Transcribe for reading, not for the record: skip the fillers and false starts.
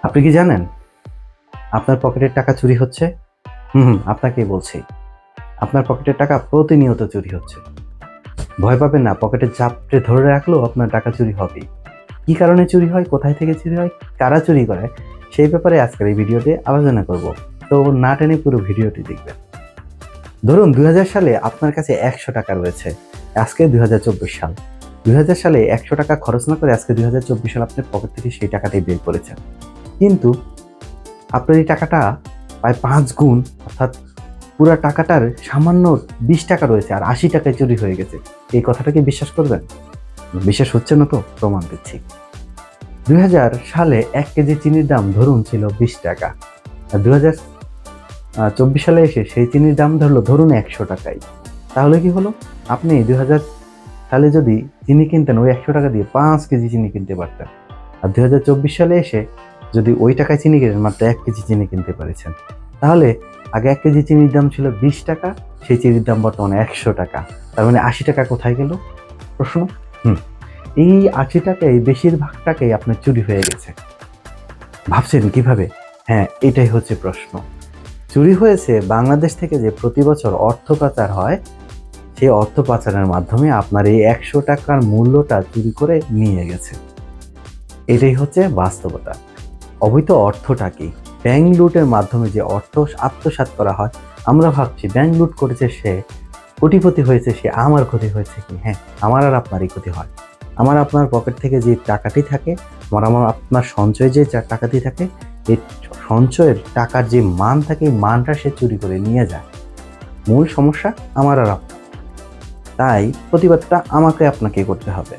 আপনি কি জানেন আপনার পকেটের টাকা চুরি হচ্ছে? আপনাকেই বলছি। আপনার পকেটের টাকা প্রতিনিয়ত চুরি হচ্ছে। ভয় পাবেন না, পকেটে চাপড়ে ধরে রাখলেও আপনার টাকা চুরি হবেই। কি কারণে চুরি হয়, কোথায় থেকে চুরি হয়, কারা চুরি করে, সেই ব্যাপারে আজকের এই ভিডিওতে আলোচনা করব। তো না টেনে পুরো ভিডিওটি দেখবেন। ধরুন 2000 সালে আপনার কাছে 100 টাকা রয়েছে। আজকে 2024 সাল। 2000 সালে 100 টাকা খরচ না করে আজকে 2024 সাল আপনার পকেট থেকে সেই টাকাটাই বের করেছেন। কিন্তু আপনার এই টাকাটা প্রায় 5 গুণ, অর্থাৎ পুরো টাকাটার সামান্য 20 টাকা রয়েছে আর 80 টাকায় চুরি হয়ে গেছে। এই কথাটা কি বিশ্বাস করবেন? বিশ্বাস হচ্ছে না তো প্রমাণ দিচ্ছি। 2000 সালে 1 কেজি চিনির দাম ধরুন ছিল 20 টাকা, আর 2024 সালে এসে সেই চিনির দাম ধরুন 100 টাকায়। তাহলে কি হলো? আপনি 2000 সালে যদি চিনি কিনতেন, ওই 100 টাকা দিয়ে 5 কেজি চিনি কিনতে পারতেন। আর 2024 সালে এসে যদি ওই টাকায় চিনি কিনেন, মাত্র 1 কেজি চিনি কিনতে পেরেছেন। তাহলে আগে 1 কেজি চিনির দাম ছিল 20 টাকা, সেই চিনির দাম বর্তমানে 100 টাকা। তার মানে 80 টাকা কোথায় গেল? প্রশ্ন। এই 80 টাকায় বেশিরভাগ টাকাই আপনার চুরি হয়ে গেছে। ভাবছেন কিভাবে? হ্যাঁ, এটাই হচ্ছে প্রশ্ন। চুরি হয়েছে বাংলাদেশ থেকে যে প্রতি বছর অর্থ পাচার হয়, সেই অর্থ পাচারের মাধ্যমে আপনার এই 100 টাকার মূল্যটা চুরি করে নিয়ে গেছে। এটাই হচ্ছে বাস্তবতা। অবৈধ অর্থটা কি? ব্যাংক লুটের মাধ্যমে যে অর্থ আত্মসাৎ করা হয়, আমরা ভাবছি ব্যাংক লুট করেছে সে, কোটিপতি হয়েছে সে, আমার ক্ষতি হয়েছে কি? হ্যাঁ, আমার আর আপনারই ক্ষতি হয়। আমার আপনার পকেট থেকে যে টাকাটি থাকে, আমার আপনার সঞ্চয়ে যে টাকাটি থাকে, এই সঞ্চয়ের টাকার যে মান থাকে, এই মানটা সে চুরি করে নিয়ে যায়। মূল সমস্যা আমার আর আপনার। তাই প্রতিবাদটা আমাকে আপনাকে করতে হবে।